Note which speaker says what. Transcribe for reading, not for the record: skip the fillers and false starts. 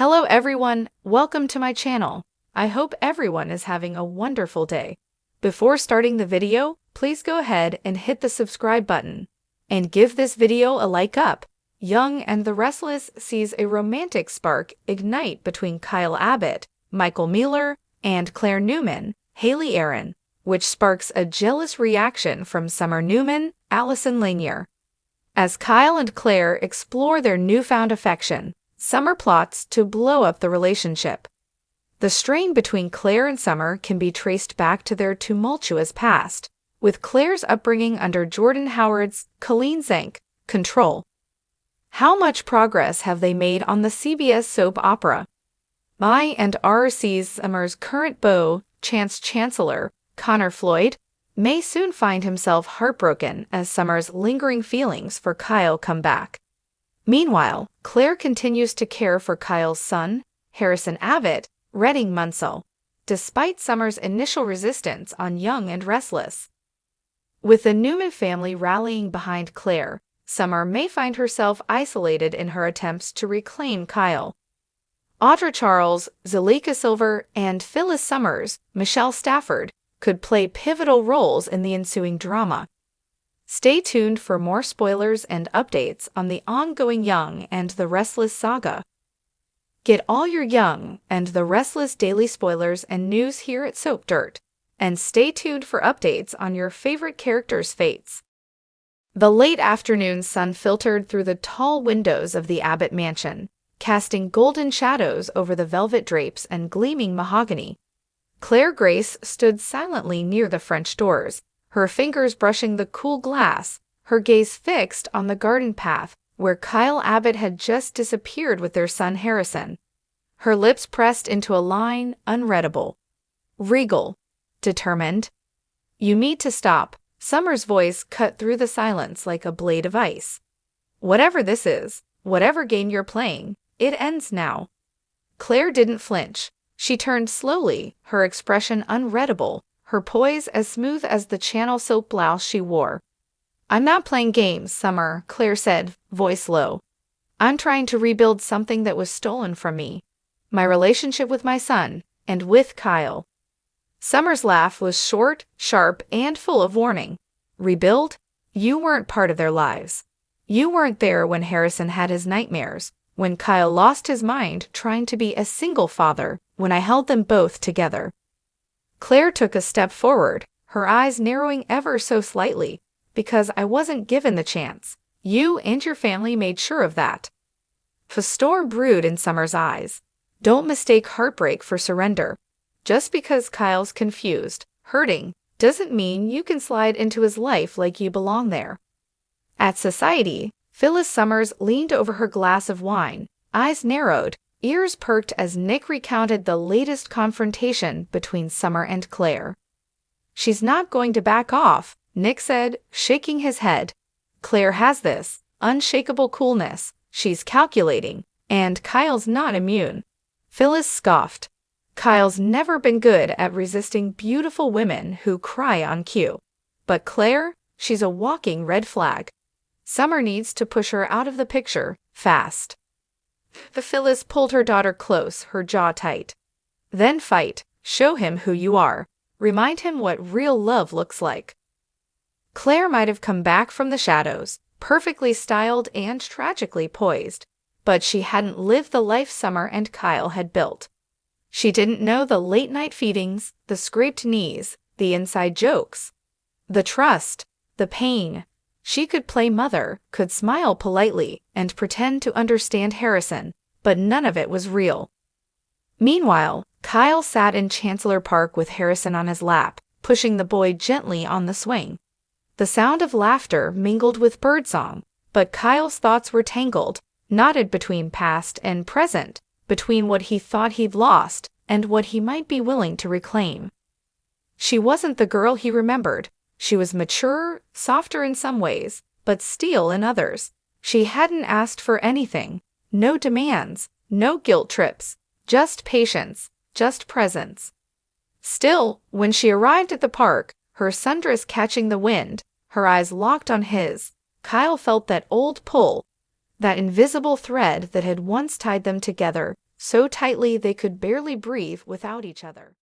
Speaker 1: Hello everyone, welcome to my channel. I hope everyone is having a wonderful day. Before starting the video, please go ahead and hit the subscribe button. And give this video a like up. Young and the Restless sees a romantic spark ignite between Kyle Abbott, Michael Mueller, and Claire Newman, Haley Aaron, which sparks a jealous reaction from Summer Newman, Allison Lanier. As Kyle and Claire explore their newfound affection, Summer plots to blow up the relationship. The strain between Claire and Summer can be traced back to their tumultuous past, with Claire's upbringing under Jordan Howard's Colleen Zank control. How much progress have they made on the CBS soap opera? Y&R sees Summer's current beau, Chance Chancellor, Connor Floyd, may soon find himself heartbroken as Summer's lingering feelings for Kyle come back. Meanwhile, Claire continues to care for Kyle's son, Harrison Abbott, Redding Munsell, despite Summer's initial resistance on Young and Restless. With the Newman family rallying behind Claire, Summer may find herself isolated in her attempts to reclaim Kyle. Audra Charles, Zalika Silver, and Phyllis Summers, Michelle Stafford, could play pivotal roles in the ensuing drama. Stay tuned for more spoilers and updates on the ongoing Young and the Restless saga. Get all your Young and the Restless daily spoilers and news here at Soap Dirt, and stay tuned for updates on your favorite characters' fates. The late afternoon sun filtered through the tall windows of the Abbott mansion, casting golden shadows over the velvet drapes and gleaming mahogany. Claire Grace stood silently near the French doors, her fingers brushing the cool glass, her gaze fixed on the garden path where Kyle Abbott had just disappeared with their son Harrison. Her lips pressed into a line unreadable. Regal. Determined. "You need to stop." Summer's voice cut through the silence like a blade of ice. "Whatever this is, whatever game you're playing, it ends now." Claire didn't flinch. She turned slowly, her expression unreadable, her poise as smooth as the Channel silk blouse she wore. "I'm not playing games, Summer," Claire said, voice low. "I'm trying to rebuild something that was stolen from me. My relationship with my son, and with Kyle." Summer's laugh was short, sharp, and full of warning. "Rebuild? You weren't part of their lives. You weren't there when Harrison had his nightmares, when Kyle lost his mind trying to be a single father, when I held them both together." Claire took a step forward, her eyes narrowing ever so slightly. "Because I wasn't given the chance. You and your family made sure of that." A storm brewed in Summer's eyes. Don't mistake heartbreak for surrender. Just because Kyle's confused, hurting, doesn't mean you can slide into his life like you belong there. At Society, Phyllis Summers leaned over her glass of wine, eyes narrowed, ears perked as Nick recounted the latest confrontation between Summer and Claire. "She's not going to back off," Nick said, shaking his head. "Claire has this unshakable coolness. She's calculating, and Kyle's not immune." Phyllis scoffed. "Kyle's never been good at resisting beautiful women who cry on cue. But Claire, she's a walking red flag. Summer needs to push her out of the picture, fast." Phyllis pulled her daughter close, her jaw tight. "Then fight. Show him who you are. Remind him what real love looks like." Claire might have come back from the shadows, perfectly styled and tragically poised, but she hadn't lived the life Summer and Kyle had built. She didn't know the late-night feedings, the scraped knees, the inside jokes, the trust, the pain. She could play mother, could smile politely, and pretend to understand Harrison, but none of it was real. Meanwhile, Kyle sat in Chancellor Park with Harrison on his lap, pushing the boy gently on the swing. The sound of laughter mingled with birdsong, but Kyle's thoughts were tangled, knotted between past and present, between what he thought he'd lost and what he might be willing to reclaim. She wasn't the girl he remembered. She was mature, softer in some ways, but steel in others. She hadn't asked for anything. No demands, no guilt trips, just patience, just presence. Still, when she arrived at the park, her sundress catching the wind, her eyes locked on his, Kyle felt that old pull, that invisible thread that had once tied them together, so tightly they could barely breathe without each other.